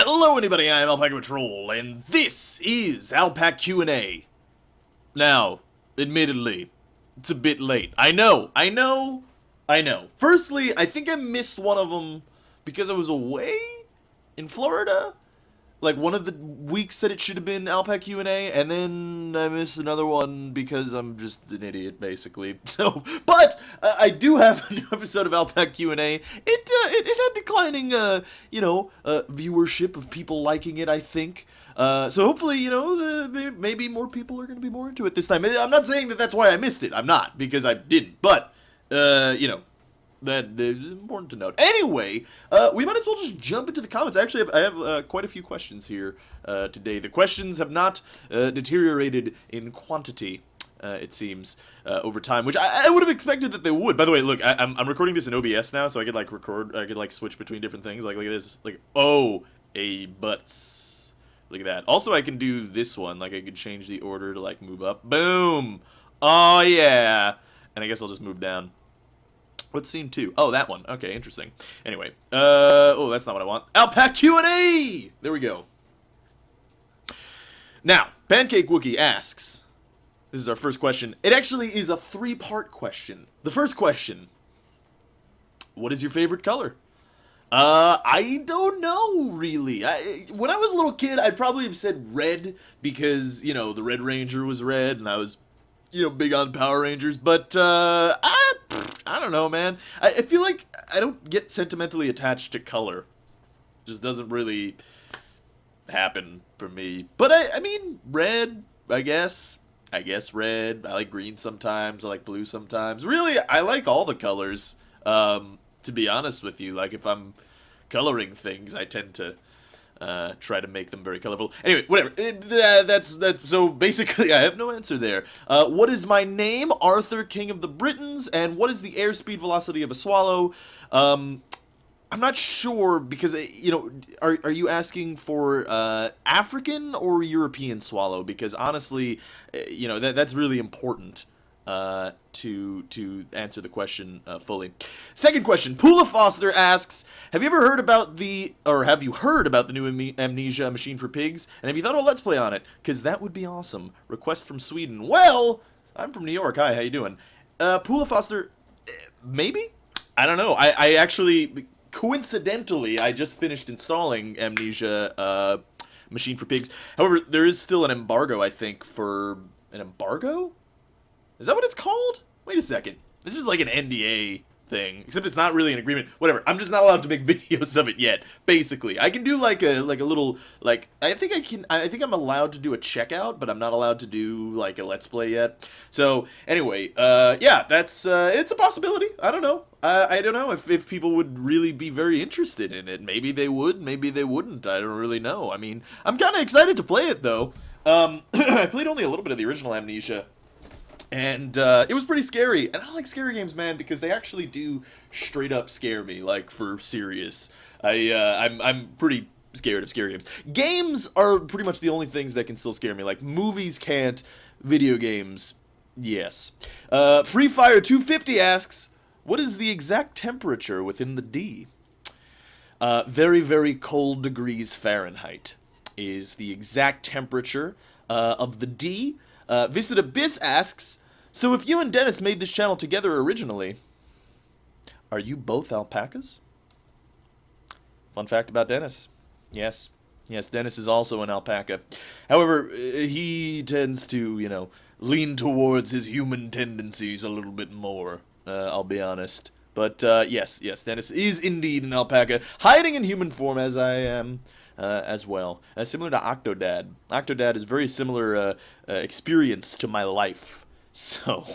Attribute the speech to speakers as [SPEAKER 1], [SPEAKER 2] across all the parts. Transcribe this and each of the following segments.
[SPEAKER 1] Hello anybody, I am alpacapatrol, and this is AlpaQ&A. Now, admittedly, it's a bit late. I know. Firstly, I think I missed one of them because I was away in Florida. Like, one of the weeks that it should have been AlpaQ&A, and then I missed another one because I'm just an idiot, basically. So, but I do have a new episode of AlpaQ&A. It had declining, viewership of people liking it, I think. So hopefully, maybe more people are going to be more into it this time. I'm not saying that that's why I missed it. I'm not, because I didn't. But, that is important to note. Anyway, we might as well just jump into the comments. Actually, I have quite a few questions here today. The questions have not deteriorated in quantity, it seems, over time, which I would have expected that they would. By the way, look, I'm recording this in OBS now, so I could switch between different things. Like, look at this. Like, butts. Look at that. Also, I can do this one. Like, I could change the order to, like, move up. Boom! Oh, yeah! And I guess I'll just move down. What's scene 2? Oh, that one. Okay, interesting. Anyway, that's not what I want. AlpaQ&A! There we go. Now, Pancake Wookie asks, this is our first question. It actually is a 3-part question. The first question, what is your favorite color? I don't know, really. When I was a little kid, I'd probably have said red, because, the Red Ranger was red, and I was, big on Power Rangers, but, I don't know, man. I feel like I don't get sentimentally attached to color. Just doesn't really happen for me. But I mean, red, I guess. I guess red. I like green sometimes. I like blue sometimes. Really, I like all the colors. To be honest with you, like if I'm coloring things, I tend to try to make them very colorful. Anyway, whatever. That's so basically I have no answer there. What is my name? Arthur, King of the Britons. And what is the airspeed velocity of a swallow? I'm not sure because are you asking for African or European swallow? Because honestly, that's really important. To answer the question fully. Second question, Pula Foster asks, have you heard about the new Amnesia Machine for Pigs? And have you thought of a Let's Play on it? Because that would be awesome. Request from Sweden. Well, I'm from New York. Hi, how you doing? Pula Foster, maybe? I don't know. I actually, coincidentally, I just finished installing Amnesia Machine for Pigs. However, there is still an embargo, I think, for... An embargo? Is that what it's called? Wait a second. This is like an NDA thing, except it's not really an agreement. Whatever. I'm just not allowed to make videos of it yet. Basically, I can do like a little I think I'm allowed to do a checkout, but I'm not allowed to do like a Let's Play yet. So anyway, yeah, that's it's a possibility. I don't know. I don't know if people would really be very interested in it. Maybe they would. Maybe they wouldn't. I don't really know. I mean, I'm kind of excited to play it though. I played only a little bit of the original Amnesia. And it was pretty scary, and I like scary games, man, because they actually do straight up scare me, like for serious. I'm pretty scared of scary games. Games are pretty much the only things that can still scare me. Like movies can't, video games, yes. Free Fire 250 asks, what is the exact temperature within the D? Very, very cold degrees Fahrenheit is the exact temperature of the D. Visit Abyss asks, so if you and Dennis made this channel together originally, are you both alpacas? Fun fact about Dennis. Yes, Dennis is also an alpaca. However, he tends to, lean towards his human tendencies a little bit more, I'll be honest. But, yes, Dennis is indeed an alpaca, hiding in human form as I am. As well. Similar to Octodad. Octodad is very similar experience to my life. So,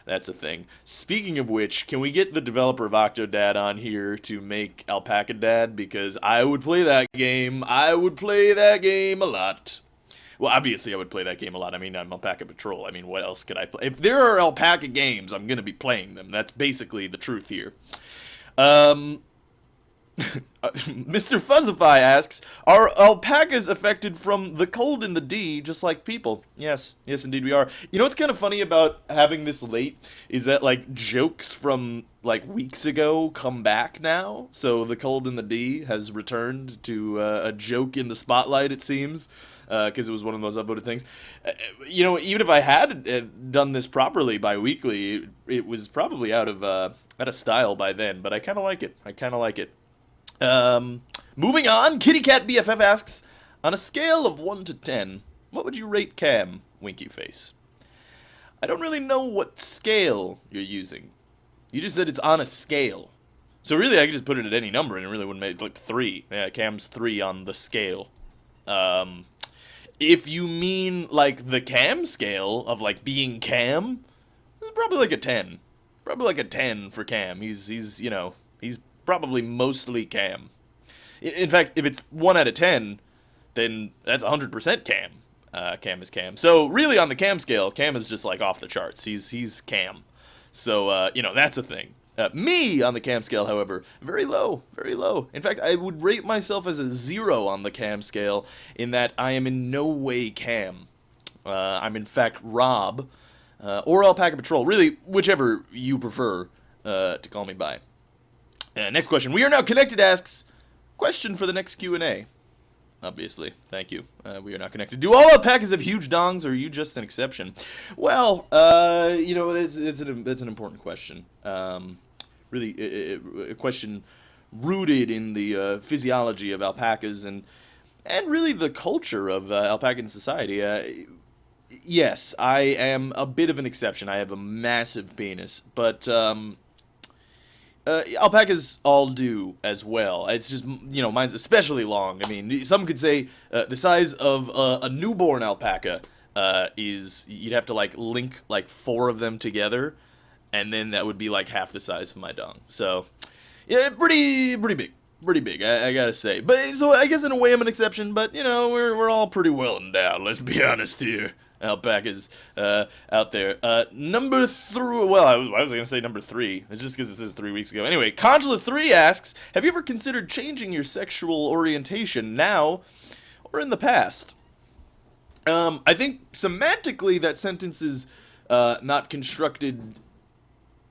[SPEAKER 1] that's a thing. Speaking of which, can we get the developer of Octodad on here to make Alpacadad? Because I would play that game. I would play that game a lot. Well, obviously I would play that game a lot. I mean, I'm alpacapatrol. I mean, what else could I play? If there are alpaca games, I'm going to be playing them. That's basically the truth here. Mr. Fuzzify asks, are alpacas affected from the cold in the D just like people? Yes, indeed we are. You know what's kind of funny about having this late is that, like, jokes from, like weeks ago come back now. So the cold and the D has returned to a joke in the spotlight, it seems, because it was one of those upvoted things. You know, even if I had done this properly bi-weekly, it was probably out of style by then. But I kind of like it. I kind of like it. Moving on, Kitty Cat BFF asks, on a scale of 1 to 10, what would you rate Cam, winky face? I don't really know what scale you're using. You just said it's on a scale. So really, I could just put it at any number and it really wouldn't make, like, 3. Yeah, Cam's 3 on the scale. If you mean, like, the Cam scale of, like, being Cam, probably like a 10. Probably like a 10 for Cam. He's you know, he's probably mostly Cam. In fact, if it's 1 out of 10, then that's 100% Cam. Cam is Cam. So really, on the Cam scale, Cam is just like off the charts. He's Cam. So you know, that's a thing. Me on the Cam scale, however, very low, very low. In fact, I would rate myself as a 0 on the Cam scale in that I am in no way Cam. I'm in fact Rob or alpacapatrol. Really, whichever you prefer to call me by. Next question. We are now connected asks, question for the next Q&A. Obviously, thank you. We are not connected. Do all alpacas have huge dongs, or are you just an exception? Well, you know, that's an important question. Really, a question rooted in the physiology of alpacas and really the culture of alpacan society. Yes, I am a bit of an exception. I have a massive penis, but alpacas all do as well. It's just, you know, mine's especially long. I mean, some could say the size of a newborn alpaca is, you'd have to, like, link, like, 4 of them together, and then that would be, like, half the size of my dong. So, yeah, pretty big, I gotta say. But, so, I guess in a way I'm an exception, but, you know, we're all pretty well endowed, let's be honest here. Alpacas out there. Number 3. Well, I was gonna say number 3. It's just because it says 3 weeks ago. Anyway, Conjula3 asks, have you ever considered changing your sexual orientation now or in the past? I think semantically that sentence is not constructed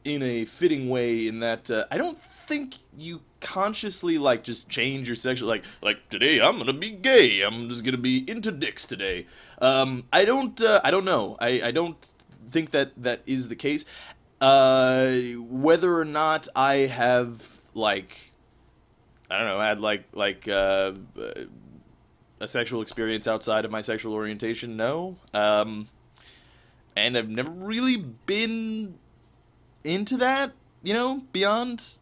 [SPEAKER 1] in a fitting way, in that I don't think you consciously, like, just change your sexual, like today I'm gonna be gay, I'm just gonna be into dicks today. I don't know. I don't think that is the case. Whether or not I have, like, I don't know, had like a sexual experience outside of my sexual orientation, no. And I've never really been into that, you know, beyond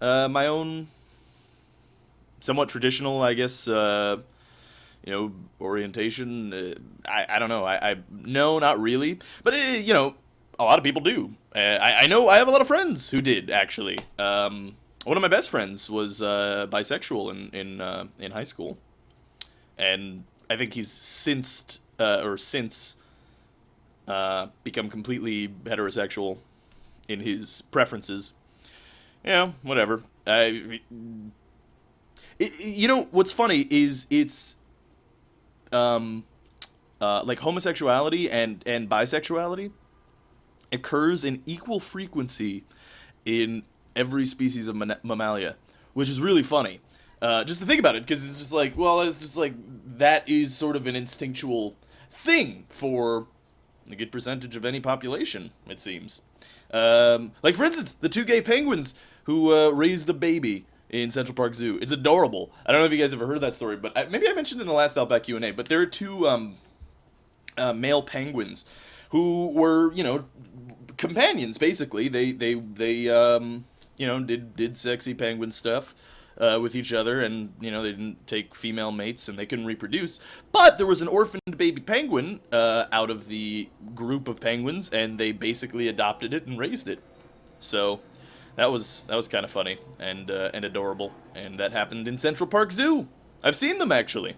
[SPEAKER 1] my own somewhat traditional, I guess, you know, orientation. I don't know. No, not really. But, you know, a lot of people do. I know I have a lot of friends who did, actually. One of my best friends was bisexual in high school. And I think he's since become completely heterosexual in his preferences. Yeah, whatever. You know, what's funny is it's like homosexuality and bisexuality occurs in equal frequency in every species of mammalia, which is really funny. Just to think about it, because it's just like, well, it's just like, that is sort of an instinctual thing for a good percentage of any population, it seems. Like, for instance, the 2 gay penguins who raised a baby in Central Park Zoo. It's adorable. I don't know if you guys ever heard that story, but maybe I mentioned it in the last AlpaQ&A, but there are 2 male penguins who were, you know, companions, basically. They you know, did sexy penguin stuff with each other, and, you know, they didn't take female mates, and they couldn't reproduce. But there was an orphaned baby penguin out of the group of penguins, and they basically adopted it and raised it. So that was kind of funny and adorable, and that happened in Central Park Zoo. I've seen them, actually.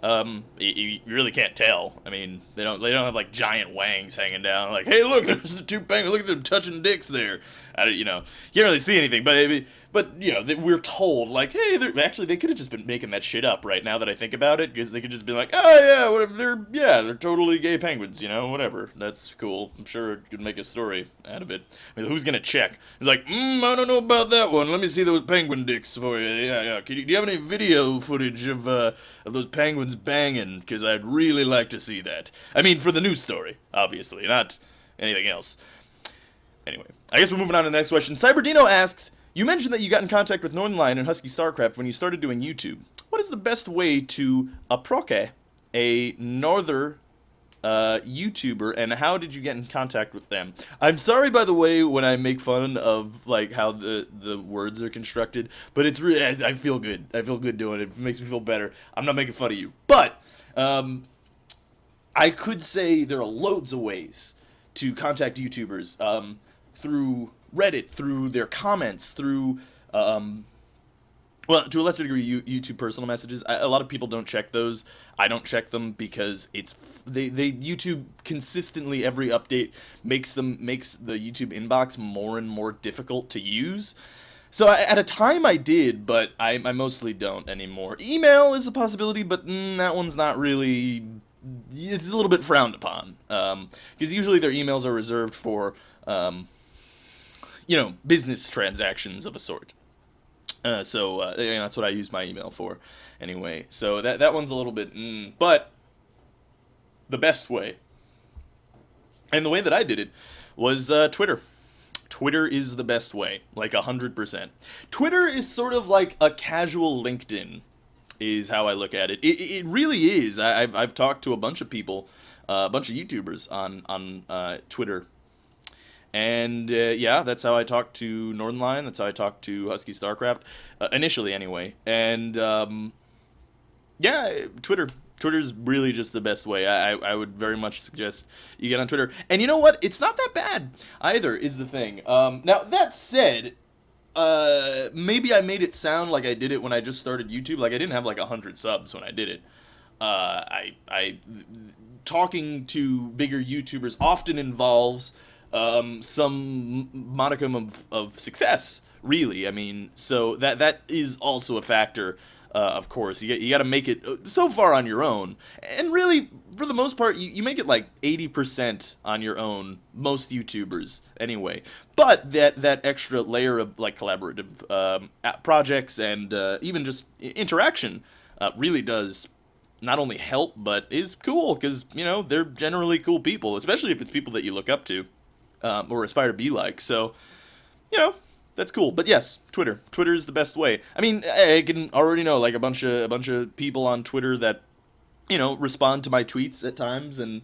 [SPEAKER 1] You really can't tell. I mean, they don't have, like, giant wangs hanging down. Like, hey, look, there's the 2 penguins. Look at them touching dicks there. you know, you can't really see anything, but you know, we're told like, hey, actually they could have just been making that shit up right now that I think about it, because they could just be like, oh yeah, whatever, they're totally gay penguins, you know, whatever, that's cool. I'm sure it could make a story out of it. I mean, who's gonna check? It's like, I don't know about that one. Let me see those penguin dicks for you. Yeah. Do you have any video footage of those penguins banging? Because I'd really like to see that. I mean, for the news story, obviously, not anything else. Anyway, I guess we're moving on to the next question. Cyberdino asks, you mentioned that you got in contact with Northernlion and Husky Starcraft when you started doing YouTube. What is the best way to approach a Northern YouTuber, and how did you get in contact with them? I'm sorry, by the way, when I make fun of like how the words are constructed, but it's really, I feel good. I feel good doing it. It makes me feel better. I'm not making fun of you, but I could say there are loads of ways to contact YouTubers, through Reddit, through their comments, through well, to a lesser degree, YouTube personal messages. A lot of people don't check those. I don't check them because it's they YouTube consistently, every update makes the YouTube inbox more and more difficult to use. So at a time I did, but I mostly don't anymore. Email is a possibility, but that one's not really. It's a little bit frowned upon, because usually their emails are reserved for you know, business transactions of a sort. So you know, that's what I use my email for, anyway. So that one's a little bit, but the best way, and the way that I did it, was Twitter. Twitter is the best way, like 100%. Twitter is sort of like a casual LinkedIn, is how I look at it. It really is. I've talked to a bunch of people, a bunch of YouTubers on Twitter. And yeah, that's how I talked to Northernlion. That's how I talked to Husky Starcraft, initially anyway. And yeah, Twitter's really just the best way. I would very much suggest you get on Twitter. And you know what? It's not that bad either, is the thing. Now, that said, maybe I made it sound like I did it when I just started YouTube. Like, I didn't have like 100 subs when I did it. Talking to bigger YouTubers often involves some modicum of success, really. I mean, so that is also a factor, of course. You got to make it so far on your own. And really, for the most part, you make it like 80% on your own, most YouTubers, anyway. But that extra layer of like collaborative projects and even just interaction really does not only help, but is cool, because, you know, they're generally cool people, especially if it's people that you look up to. Or aspire to be like. So, you know, that's cool. But yes, Twitter's the best way. I mean, I can already know like a bunch of people on Twitter that, you know, respond to my tweets at times, and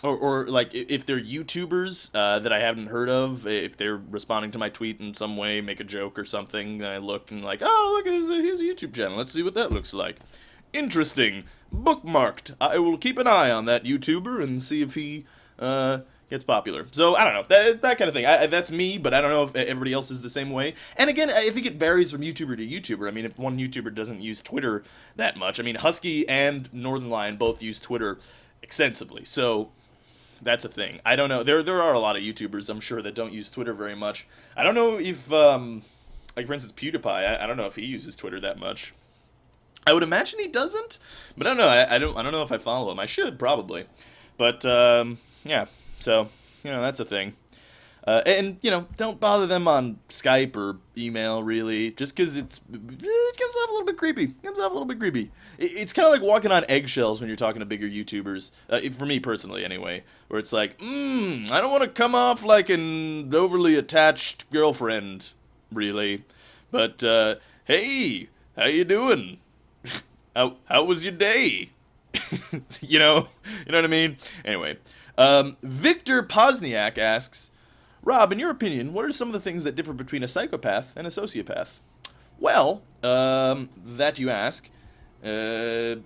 [SPEAKER 1] or like if they're YouTubers that I haven't heard of, if they're responding to my tweet in some way, make a joke or something, then I look and like, oh, look, here's a YouTube channel. Let's see what that looks like. Interesting. Bookmarked. I will keep an eye on that YouTuber and see if he gets popular. So, I don't know, that kind of thing. That's me, but I don't know if everybody else is the same way. And again, I think it varies from YouTuber to YouTuber. I mean, if one YouTuber doesn't use Twitter that much, I mean, Husky and Northernlion both use Twitter extensively, so that's a thing. I don't know. There are a lot of YouTubers, I'm sure, that don't use Twitter very much. I don't know if, like, for instance, PewDiePie, I don't know if he uses Twitter that much. I would imagine he doesn't, but I don't know. I don't know if I follow him. I should, probably. But, yeah. So, you know, that's a thing. And, you know, don't bother them on Skype or email, really, just because it comes off a little bit creepy. It's kind of like walking on eggshells when you're talking to bigger YouTubers, for me personally, anyway, where it's like, I don't want to come off like an overly attached girlfriend, really, but, hey, how you doing? How was your day? you know what I mean? Anyway. Victor Pozniak asks, Rob, in your opinion, what are some of the things that differ between a psychopath and a sociopath? Well, that you ask, they're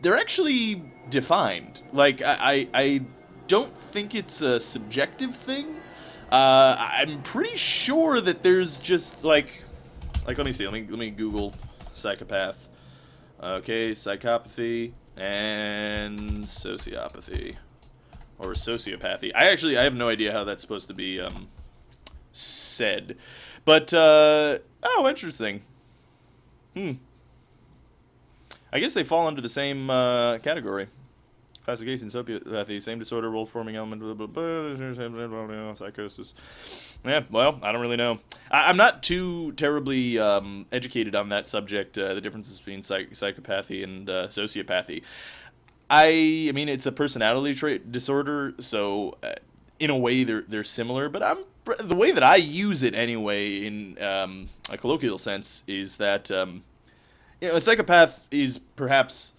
[SPEAKER 1] actually defined. Like, I don't think it's a subjective thing. I'm pretty sure that there's just, like, let me see, let me Google psychopath. Okay, psychopathy and sociopathy, or sociopathy. I have no idea how that's supposed to be said, but oh, interesting. I guess they fall under the same category. Classification, sociopathy, same disorder, role-forming element, blah, blah, blah, psychosis. Yeah, well, I don't really know. I'm not too terribly educated on that subject, the differences between psychopathy and sociopathy. I mean, it's a personality trait disorder, so in a way they're similar, but the way that I use it anyway in a colloquial sense is that a psychopath is perhaps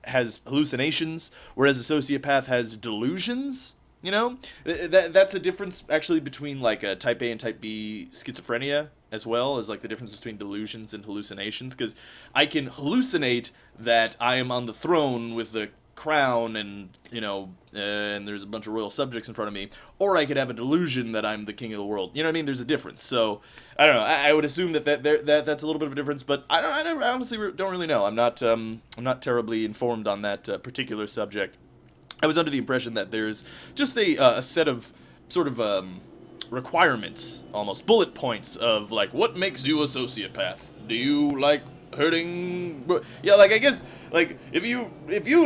[SPEAKER 1] has hallucinations, whereas a sociopath has delusions. That's a difference actually between like a type A and type B schizophrenia, as well as like the difference between delusions and hallucinations, because I can hallucinate that I am on the throne with the crown and and there's a bunch of royal subjects in front of me, or I could have a delusion that I'm the king of the world. You know what I mean? There's a difference. So I don't know. I would assume that that's a little bit of a difference, but I honestly don't really know. I'm not terribly informed on that particular subject. I was under the impression that there's just a set of sort of requirements, almost bullet points of like what makes you a sociopath. Do you like hurting? Yeah, like I guess like if you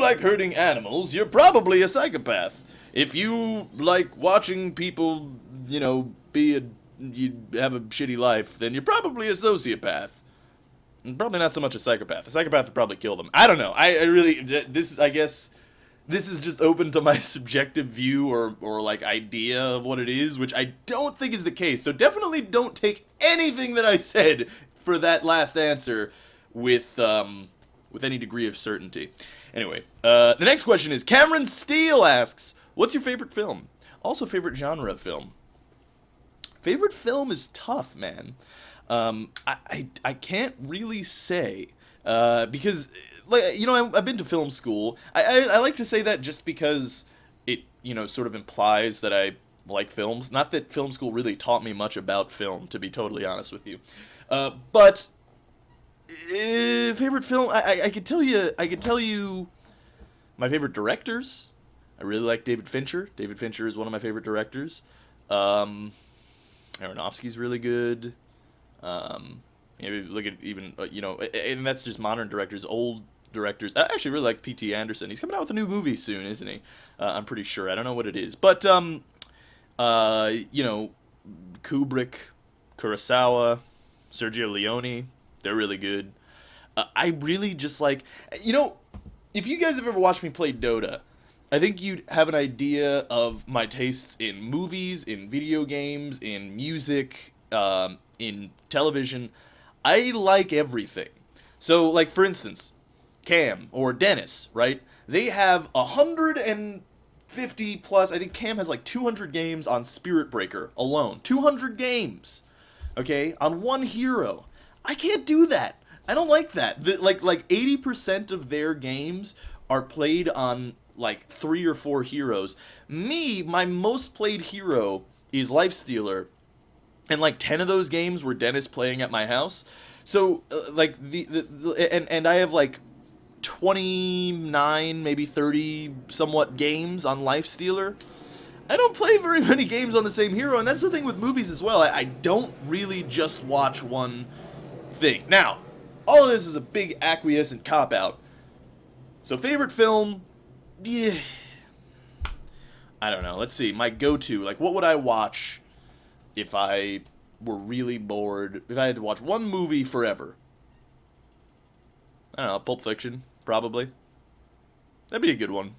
[SPEAKER 1] like hurting animals, you're probably a psychopath. If you like watching people, you have a shitty life, then you're probably a sociopath. And probably not so much a psychopath. A psychopath would probably kill them. I don't know. I guess this is just open to my subjective view or like idea of what it is, which I don't think is the case. So definitely don't take anything that I said for that last answer with any degree of certainty. Anyway, the next question is Cameron Steele asks, what's your favorite film? Also favorite genre of film. Favorite film is tough, man. I can't really say because like I've been to film school. I like to say that just because it sort of implies that I like films. Not that film school really taught me much about film, to be totally honest with you. But favorite film, I could tell you my favorite directors. I really like David Fincher. David Fincher is one of my favorite directors. Aronofsky's really good. Maybe look at even and that's just modern directors. Old directors, I actually really like P.T. Anderson. He's coming out with a new movie soon, isn't he? I'm pretty sure. I don't know what it is, but Kubrick, Kurosawa, Sergio Leone, they're really good. I really just like, if you guys have ever watched me play Dota, I think you'd have an idea of my tastes in movies, in video games, in music, in television. I like everything. So, like, for instance, Cam or Dennis, right? They have 150 plus, I think Cam has like 200 games on Spirit Breaker alone. 200 games, okay, on one hero. I can't do that. I don't like that. Like 80% of their games are played on like 3 or 4 heroes. Me, my most played hero is Lifestealer, and like 10 of those games were Dennis playing at my house. So and I have like 29, maybe 30 somewhat games on Lifestealer. I don't play very many games on the same hero, and that's the thing with movies as well. I don't really just watch one thing. Now, all of this is a big acquiescent cop-out. So favorite film, yeah, I don't know. Let's see, my go-to, like what would I watch if I were really bored, if I had to watch one movie forever? I don't know, Pulp Fiction, probably. That'd be a good one.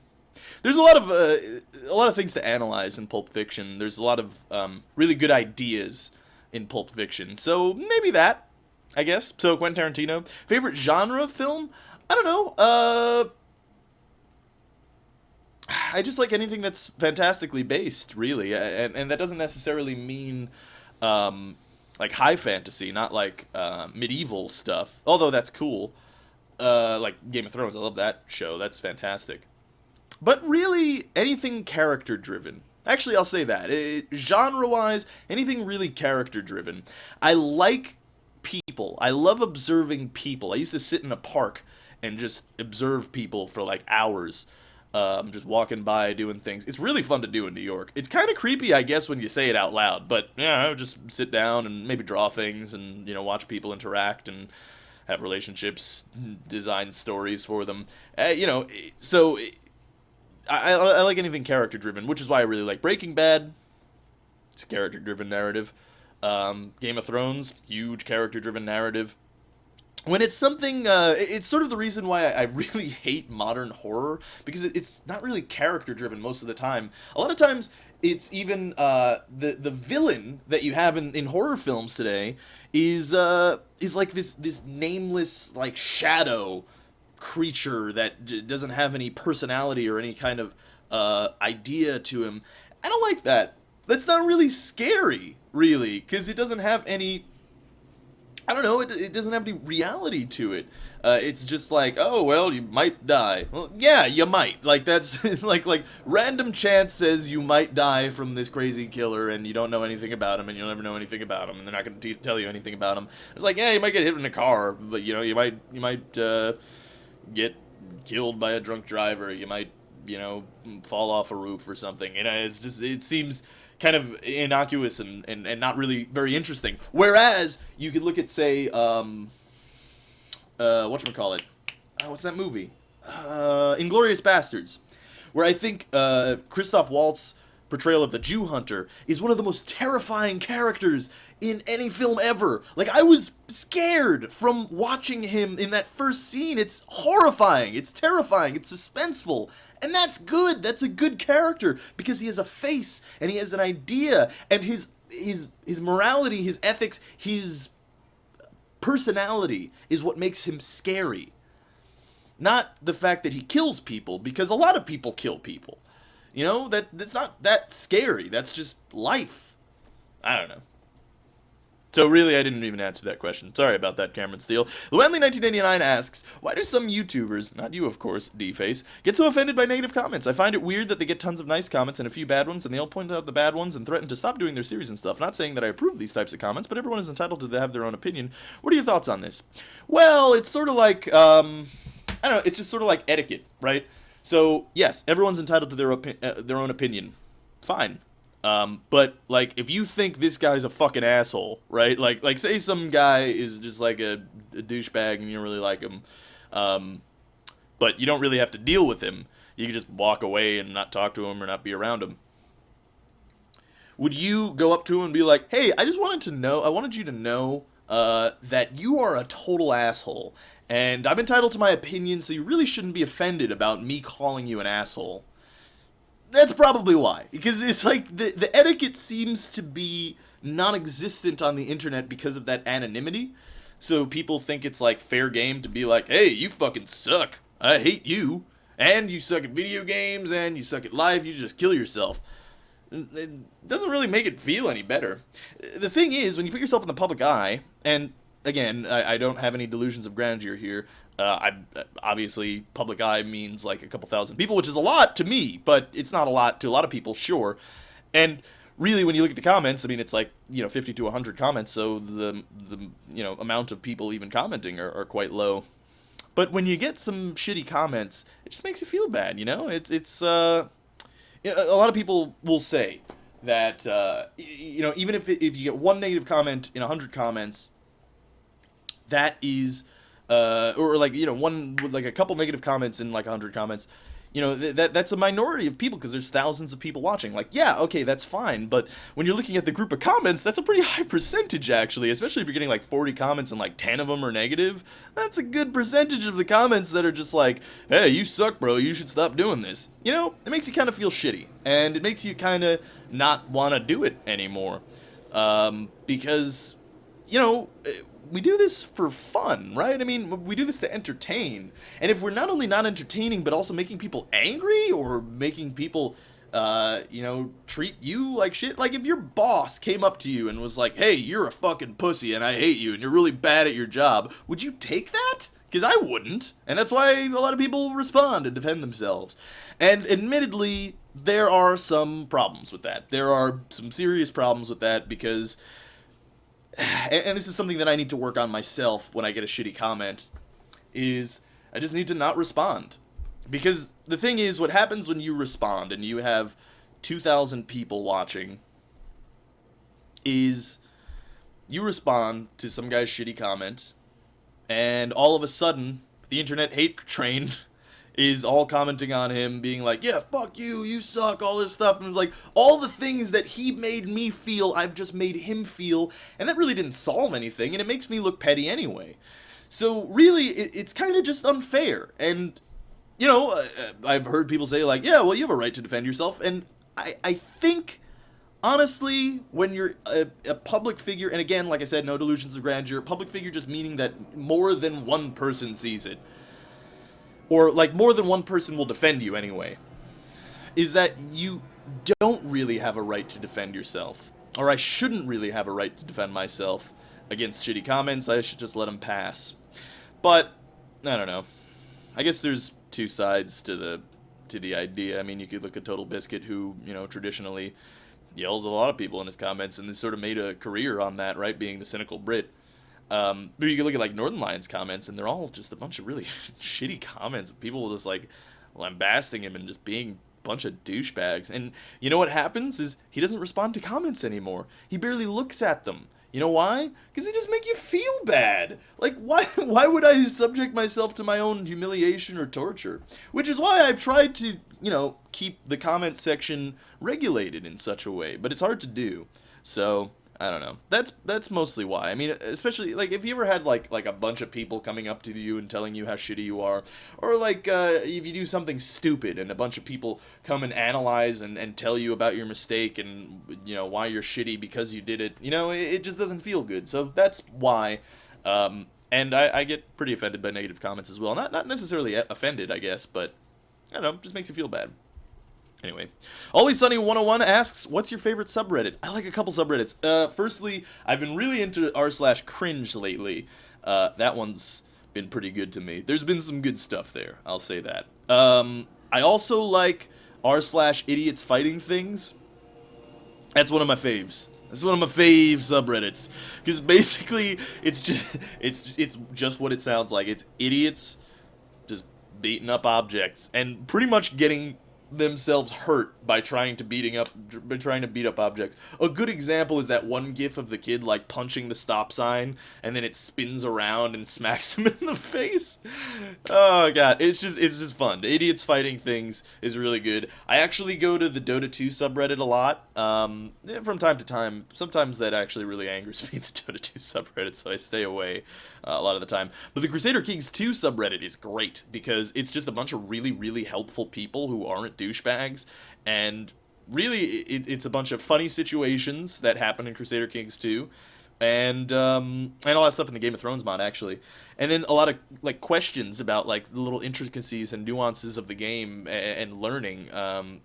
[SPEAKER 1] There's a lot of things to analyze in Pulp Fiction. There's a lot of really good ideas in Pulp Fiction. So maybe that, I guess. So Quentin Tarantino. Favorite genre of film? I don't know. I just like anything that's fantastically based, really. And that doesn't necessarily mean like high fantasy, not like medieval stuff. Although that's cool. Like Game of Thrones, I love that show. That's fantastic. But really, anything character-driven. Actually, I'll say that. Genre-wise, anything really character-driven. I like people. I love observing people. I used to sit in a park and just observe people for like hours. Just walking by, doing things. It's really fun to do in New York. It's kind of creepy, I guess, when you say it out loud, but, just sit down and maybe draw things and, watch people interact and have relationships, design stories for them. So I like anything character-driven, which is why I really like Breaking Bad. It's a character-driven narrative. Game of Thrones, huge character-driven narrative. When it's something, it's sort of the reason why I really hate modern horror, because it's not really character-driven most of the time. A lot of times, it's even, the villain that you have in horror films today is like this nameless, like, shadow creature that doesn't have any personality or any kind of, idea to him. I don't like that. That's not really scary, really, because it doesn't have any... I don't know, it doesn't have any reality to it. It's just like, oh, well, you might die. Well, yeah, you might. Like, that's, like, random chance says you might die from this crazy killer, and you don't know anything about him, and you'll never know anything about him, and they're not going to tell you anything about him. It's like, yeah, you might get hit in a car, but, you might get killed by a drunk driver. You might, fall off a roof or something. It's just, it seems... kind of innocuous and not really very interesting. Whereas, you could look at, say, whatchamacallit? What's that movie? Inglourious Bastards. Where I think Christoph Waltz's portrayal of the Jew Hunter is one of the most terrifying characters in any film ever. Like, I was scared from watching him in that first scene. It's horrifying. It's terrifying. It's suspenseful. And that's good. That's a good character because he has a face and he has an idea, and his morality, his ethics, his personality is what makes him scary. Not the fact that he kills people, because a lot of people kill people. That's not that scary. That's just life. I don't know. So really, I didn't even answer that question. Sorry about that, Cameron Steele. Llewellyn1989 asks, why do some YouTubers, not you of course, D-Face, get so offended by negative comments? I find it weird that they get tons of nice comments and a few bad ones, and they all point out the bad ones and threaten to stop doing their series and stuff. Not saying that I approve these types of comments, but everyone is entitled to have their own opinion. What are your thoughts on this? Well, it's sort of like, I don't know, it's just sort of like etiquette, right? So, yes, everyone's entitled to their own opinion. Fine. But, like, if you think this guy's a fucking asshole, right? Like say some guy is just, like, a douchebag and you don't really like him, but you don't really have to deal with him. You can just walk away and not talk to him or not be around him. Would you go up to him and be like, hey, I wanted you to know, that you are a total asshole, and I'm entitled to my opinion, so you really shouldn't be offended about me calling you an asshole? That's probably why. Because it's like, the etiquette seems to be non-existent on the internet because of that anonymity. So people think it's like fair game to be like, hey, you fucking suck. I hate you. And you suck at video games, and you suck at life, you just kill yourself. It doesn't really make it feel any better. The thing is, when you put yourself in the public eye, and again, I don't have any delusions of grandeur here, obviously, public eye means like a couple thousand people, which is a lot to me, but it's not a lot to a lot of people, sure. And really, when you look at the comments, I mean, it's like, 50 to 100 comments, so the amount of people even commenting are quite low. But when you get some shitty comments, it just makes you feel bad, It's a lot of people will say that, even if you get one negative comment in 100 comments, that is... or like, one with like a couple negative comments in like 100 comments, that's a minority of people because there's thousands of people watching. Like, yeah, okay, that's fine, but when you're looking at the group of comments, that's a pretty high percentage actually, especially if you're getting like 40 comments and like 10 of them are negative. That's a good percentage of the comments that are just like, hey, you suck, bro, you should stop doing this. It makes you kind of feel shitty, and it makes you kind of not want to do it anymore, because, we do this for fun, right? I mean, we do this to entertain. And if we're not only not entertaining, but also making people angry or making people, treat you like shit. Like, if your boss came up to you and was like, hey, you're a fucking pussy and I hate you and you're really bad at your job, would you take that? Because I wouldn't. And that's why a lot of people respond and defend themselves. And admittedly, there are some problems with that. There are some serious problems with that because... and this is something that I need to work on myself when I get a shitty comment, is I just need to not respond. Because the thing is, what happens when you respond and you have 2,000 people watching is you respond to some guy's shitty comment, and all of a sudden, the internet hate train is all commenting on him, being like, yeah, fuck you, you suck, all this stuff. And it's like, all the things that he made me feel, I've just made him feel, and that really didn't solve anything, and it makes me look petty anyway. So really, it's kind of just unfair. And, you know, I've heard people say, like, yeah, well, you have a right to defend yourself, and I think, honestly, when you're a public figure, and again, like I said, no delusions of grandeur, public figure just meaning that more than one person sees it, or, like, more than one person will defend you anyway, is that you don't really have a right to defend yourself. Or I shouldn't really have a right to defend myself against shitty comments. I should just let them pass. But, I don't know. I guess there's two sides to the idea. I mean, you could look at Total Biscuit, who, you know, traditionally yells at a lot of people in his comments, and has sort of made a career on that, right, being the cynical Brit. But you can look at, like, Northern Lions comments, and they're all just a bunch of really shitty comments. People just, like, lambasting him and just being a bunch of douchebags. And you know what happens is he doesn't respond to comments anymore. He barely looks at them. You know why? Because they just make you feel bad. Like, why would I subject myself to my own humiliation or torture? Which is why I've tried to, you know, keep the comment section regulated in such a way. But it's hard to do. So, I don't know. That's mostly why. I mean, especially, like, if you ever had, like a bunch of people coming up to you and telling you how shitty you are, or, like, if you do something stupid and a bunch of people come and analyze and tell you about your mistake and, you know, why you're shitty because you did it, you know, it just doesn't feel good. So that's why, and I get pretty offended by negative comments as well. Not necessarily offended, I guess, but, I don't know, it just makes you feel bad. Anyway, Always Sunny 101 asks, what's your favorite subreddit? I like a couple subreddits. Firstly, I've been really into r/cringe lately. That one's been pretty good to me. There's been some good stuff there, I'll say that. I also like r/idiots fighting things. That's one of my faves. That's one of my fave subreddits. Because basically, it's just what it sounds like. It's idiots just beating up objects and pretty much getting themselves hurt by trying to beat up objects. A good example is that one gif of the kid, like, punching the stop sign and then it spins around and smacks him in the face. Oh god, it's just fun. Idiots fighting things is really good. I actually go to the Dota 2 subreddit a lot, from time to time. Sometimes that actually really angers me, the Dota 2 subreddit, so I stay away a lot of the time. But the Crusader Kings 2 subreddit is great because it's just a bunch of really, really helpful people who aren't douchebags, and really it's a bunch of funny situations that happen in Crusader Kings 2, and all that stuff in the Game of Thrones mod, actually, and then a lot of, like, questions about, like, the little intricacies and nuances of the game and learning.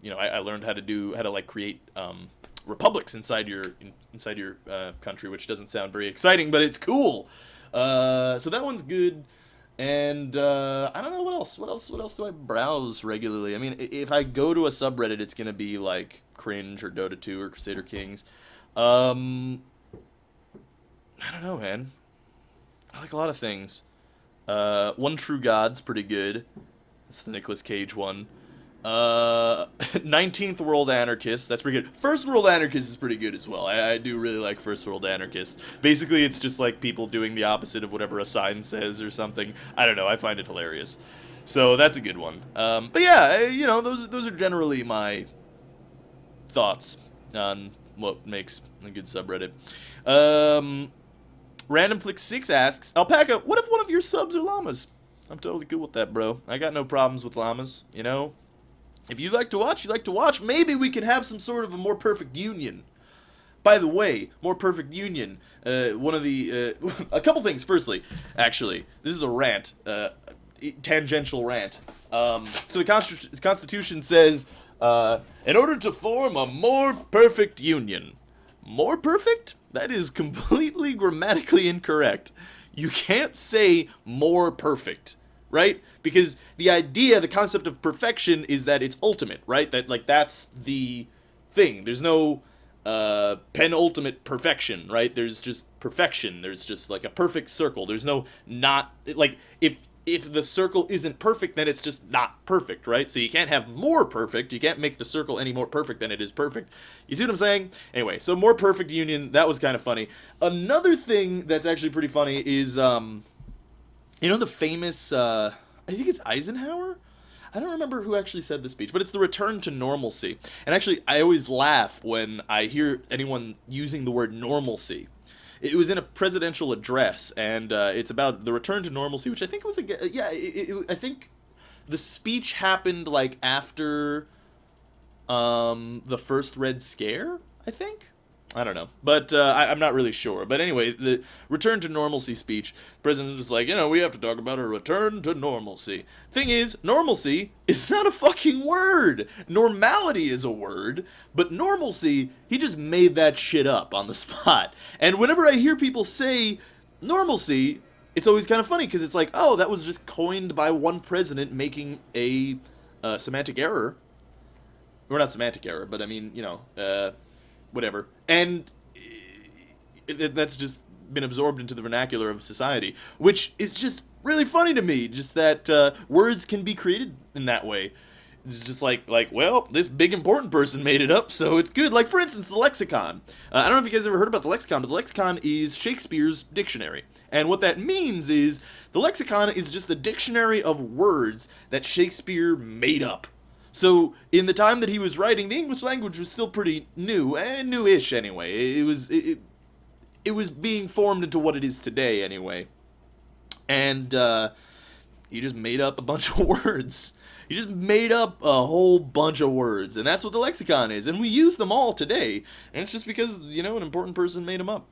[SPEAKER 1] You know, I learned how to like create republics inside your country, which doesn't sound very exciting, but it's cool. So that one's good. And, I don't know what else. What else do I browse regularly? I mean, if I go to a subreddit, it's gonna be, like, Cringe or Dota 2 or Crusader Kings. I don't know, man. I like a lot of things. One True God's pretty good. That's the Nicolas Cage one. 19th World Anarchist, that's pretty good. First World Anarchist is pretty good as well. I do really like First World Anarchist. Basically, it's just like people doing the opposite of whatever a sign says or something. I don't know, I find it hilarious. So that's a good one. But yeah, you know, those are generally my thoughts on what makes a good subreddit. RandomFlick6 asks, Alpaca, what if one of your subs are llamas? I'm totally cool with that, bro. I got no problems with llamas, you know? If you like to watch, you like to watch. Maybe we can have some sort of a more perfect union. By the way, more perfect union. One of the a couple things. Firstly, actually, this is a rant, tangential rant. So the Constitution says, in order to form a more perfect union. More perfect? That is completely grammatically incorrect. You can't say more perfect. Right? Because the idea, the concept of perfection is that it's ultimate, right? That, like, that's the thing. There's no penultimate perfection, right? There's just perfection. There's just, like, a perfect circle. There's no not, like, if if the circle isn't perfect, then it's just not perfect, right? So you can't have more perfect. You can't make the circle any more perfect than it is perfect. You see what I'm saying? Anyway, so more perfect union, that was kind of funny. Another thing that's actually pretty funny is, you know the famous, I think it's Eisenhower? I don't remember who actually said the speech, but it's the return to normalcy. And actually, I always laugh when I hear anyone using the word normalcy. It was in a presidential address, and it's about the return to normalcy, which I think was I think the speech happened like after the first Red Scare, I think. I don't know, but I'm not really sure. But anyway, the return to normalcy speech, the president was like, we have to talk about a return to normalcy. Thing is, normalcy is not a fucking word. Normality is a word, but normalcy, he just made that shit up on the spot. And whenever I hear people say normalcy, it's always kind of funny, because it's like, oh, that was just coined by one president making a semantic error. Or not semantic error, but I mean, whatever. And that's just been absorbed into the vernacular of society, which is just really funny to me, just that words can be created in that way. It's just like, well, this big important person made it up, so it's good. Like, for instance, the lexicon. I don't know if you guys ever heard about the lexicon, but the lexicon is Shakespeare's dictionary. And what that means is the lexicon is just a dictionary of words that Shakespeare made up. So, in the time that he was writing, the English language was still pretty new, newish anyway. It was being formed into what it is today, anyway. And, he just made up a bunch of words. He just made up a whole bunch of words, and that's what the lexicon is. And we use them all today, and it's just because, an important person made them up.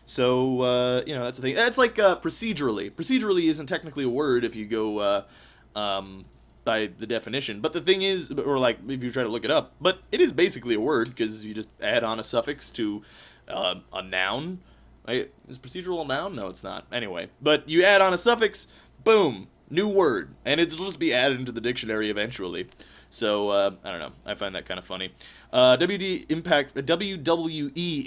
[SPEAKER 1] So, that's the thing. That's like procedurally. Procedurally isn't technically a word if you go, by the definition, but the thing is, or like if you try to look it up, but it is basically a word, because you just add on a suffix to a noun. Right? Is procedural a noun? No, it's not. Anyway, but you add on a suffix, boom, new word, and it'll just be added into the dictionary eventually. So, I don't know. I find that kind of funny. WWE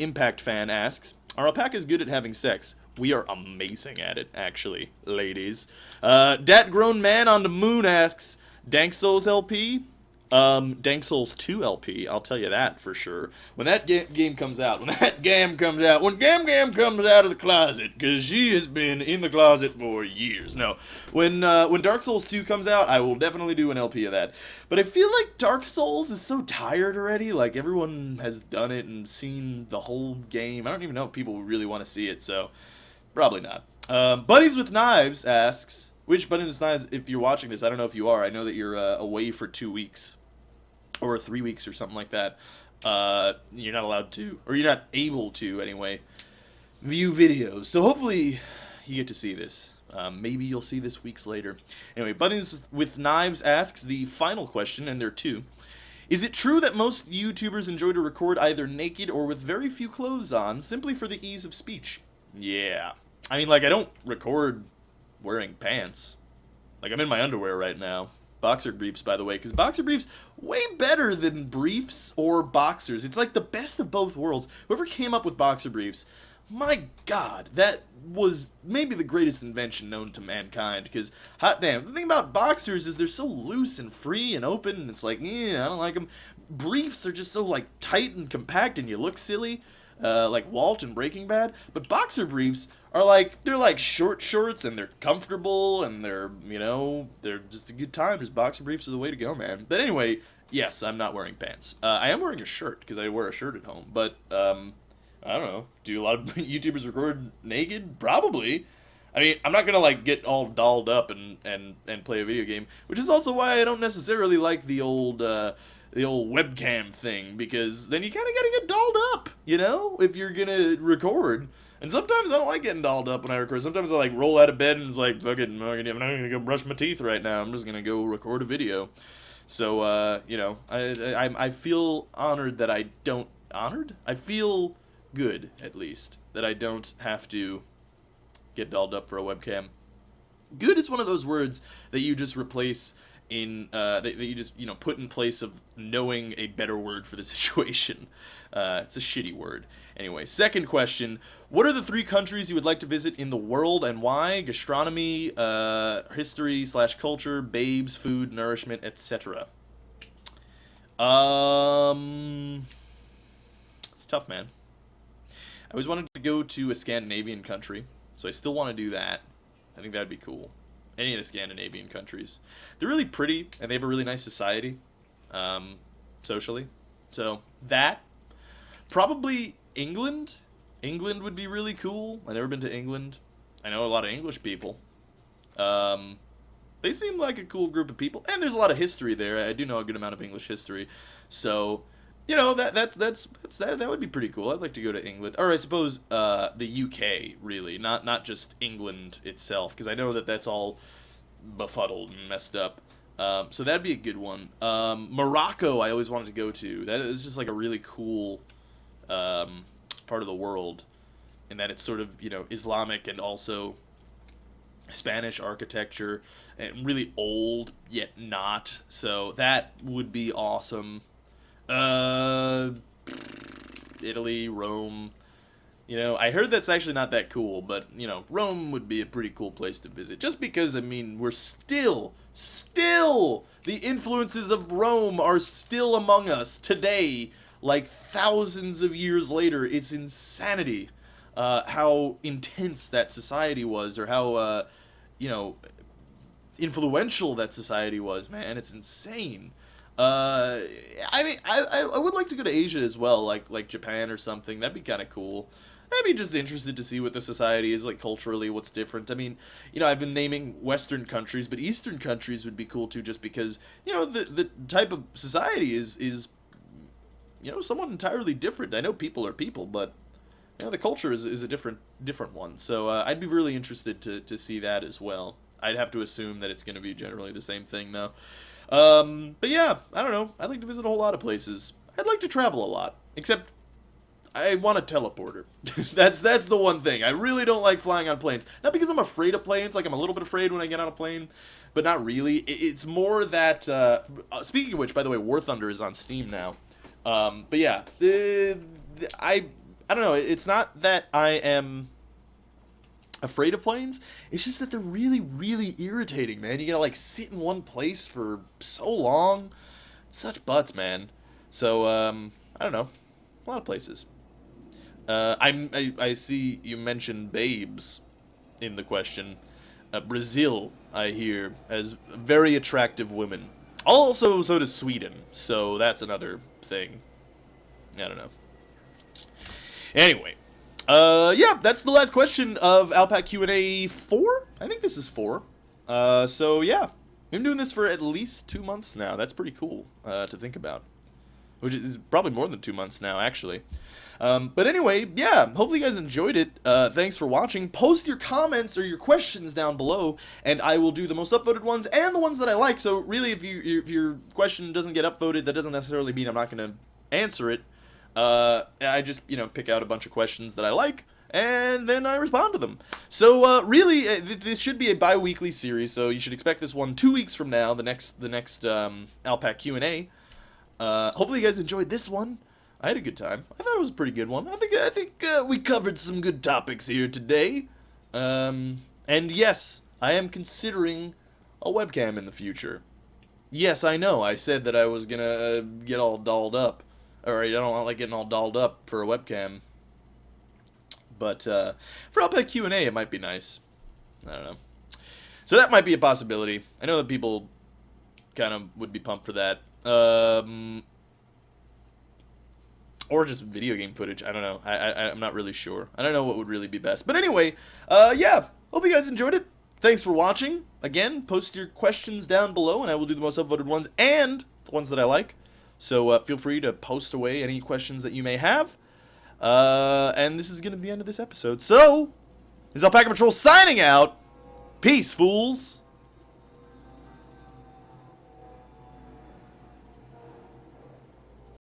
[SPEAKER 1] Impact fan asks, are alpacas good at having sex? We are amazing at it, actually, ladies. Dat Grown Man on the Moon asks, Dank Souls LP? Dank Souls 2 LP, I'll tell you that for sure. When that game comes out, when Gam comes out of the closet, because she has been in the closet for years. No, when Dark Souls 2 comes out, I will definitely do an LP of that. But I feel like Dark Souls is so tired already, like everyone has done it and seen the whole game. I don't even know if people really want to see it, so probably not. Buddies with Knives asks, which Buddies with Knives, if you're watching this, I don't know if you are, I know that you're away for 2 weeks. Or 3 weeks or something like that. You're not allowed to, or you're not able to anyway, view videos. So hopefully you get to see this. Maybe you'll see this weeks later. Anyway, Buddies with Knives asks the final question, and there are two. Is it true that most YouTubers enjoy to record either naked or with very few clothes on, simply for the ease of speech? Yeah. I mean, like, I don't record wearing pants. Like, I'm in my underwear right now. Boxer briefs, by the way, because boxer briefs, way better than briefs or boxers. It's like the best of both worlds. Whoever came up with boxer briefs, my god, that was maybe the greatest invention known to mankind, because, hot damn, the thing about boxers is they're so loose and free and open, and it's like, I don't like them. Briefs are just so, like, tight and compact, and you look silly, like Walt in Breaking Bad, but boxer briefs are like, they're like short shorts, and they're comfortable, and they're, they're just a good time. Just boxer briefs are the way to go, man. But anyway, yes, I'm not wearing pants. I am wearing a shirt, because I wear a shirt at home, but, I don't know. Do a lot of YouTubers record naked? Probably. I mean, I'm not gonna, like, get all dolled up and play a video game, which is also why I don't necessarily like the old webcam thing, because then you kind of gotta get dolled up, if you're gonna record. And sometimes I don't like getting dolled up when I record. Sometimes I, like, roll out of bed and it's like, fuck it, I'm not gonna go brush my teeth right now. I'm just gonna go record a video. So, I feel honored that I don't... Honored? I feel good, at least, that I don't have to get dolled up for a webcam. Good is one of those words that you just replace that you just, put in place of knowing a better word for the situation. It's a shitty word. Anyway, second question. What are the 3 countries you would like to visit in the world and why? Gastronomy, history/culture, babes, food, nourishment, etc. It's tough, man. I always wanted to go to a Scandinavian country, so I still want to do that. I think that'd be cool. Any of the Scandinavian countries. They're really pretty, and they have a really nice society, socially. So, that. Probably England. England would be really cool. I've never been to England. I know a lot of English people. They seem like a cool group of people, and there's a lot of history there. I do know a good amount of English history, so that would be pretty cool. I'd like to go to England, or I suppose the UK, really, not just England itself, because I know that's all befuddled and messed up. So that'd be a good one. Morocco, I always wanted to go to. That is just like a really cool part of the world, in that it's sort of Islamic and also Spanish architecture, and really old yet not. So that would be awesome. Italy, Rome. I heard that's actually not that cool, but Rome would be a pretty cool place to visit, just because we're still the influences of Rome are still among us today, like thousands of years later. It's insanity how intense that society was, or how influential that society was, man. It's insane. I would like to go to Asia as well, like Japan or something. That'd be kind of cool. I'd be just interested to see what the society is like culturally, what's different. I've been naming Western countries, but Eastern countries would be cool too, just because, the type of society is somewhat entirely different. I know people are people, but the culture is a different one. So I'd be really interested to see that as well. I'd have to assume that it's going to be generally the same thing, though. But yeah, I don't know. I'd like to visit a whole lot of places. I'd like to travel a lot, except I want a teleporter. That's the one thing. I really don't like flying on planes. Not because I'm afraid of planes, like I'm a little bit afraid when I get on a plane, but not really. It's more that, speaking of which, by the way, War Thunder is on Steam now. But yeah, I don't know. It's not that I am afraid of planes. It's just that they're really, really irritating, man. You gotta sit in one place for so long. It's such butts, man. So I don't know. A lot of places. I see you mentioned babes in the question. Brazil, I hear, has very attractive women. Also, so does Sweden. So that's another thing. I don't know. Anyway. Yeah, that's the last question of AlpaQ&A 4? I think this is 4. So yeah. I've been doing this for at least 2 months now. That's pretty cool, to think about. Which is probably more than 2 months now, actually. But anyway, yeah, hopefully you guys enjoyed it. Thanks for watching. Post your comments or your questions down below, and I will do the most upvoted ones and the ones that I like. So really, if your question doesn't get upvoted, that doesn't necessarily mean I'm not going to answer it. I just, pick out a bunch of questions that I like, and then I respond to them. So, really, this should be a bi-weekly series, so you should expect this one 2 weeks from now, the next AlpaQ&A. Hopefully you guys enjoyed this one. I had a good time. I thought it was a pretty good one. I think we covered some good topics here today. And yes, I am considering a webcam in the future. Yes, I know, I said that I was gonna get all dolled up. Or I don't like getting all dolled up for a webcam. But for AlpaQ&A, it might be nice. I don't know. So that might be a possibility. I know that people kind of would be pumped for that. Or just video game footage. I don't know. I'm not really sure. I don't know what would really be best. But anyway, yeah. Hope you guys enjoyed it. Thanks for watching. Again, post your questions down below, and I will do the most upvoted ones and the ones that I like. So feel free to post away any questions that you may have. And this is going to be the end of this episode. So, this is AlpacaPatrol signing out. Peace, fools.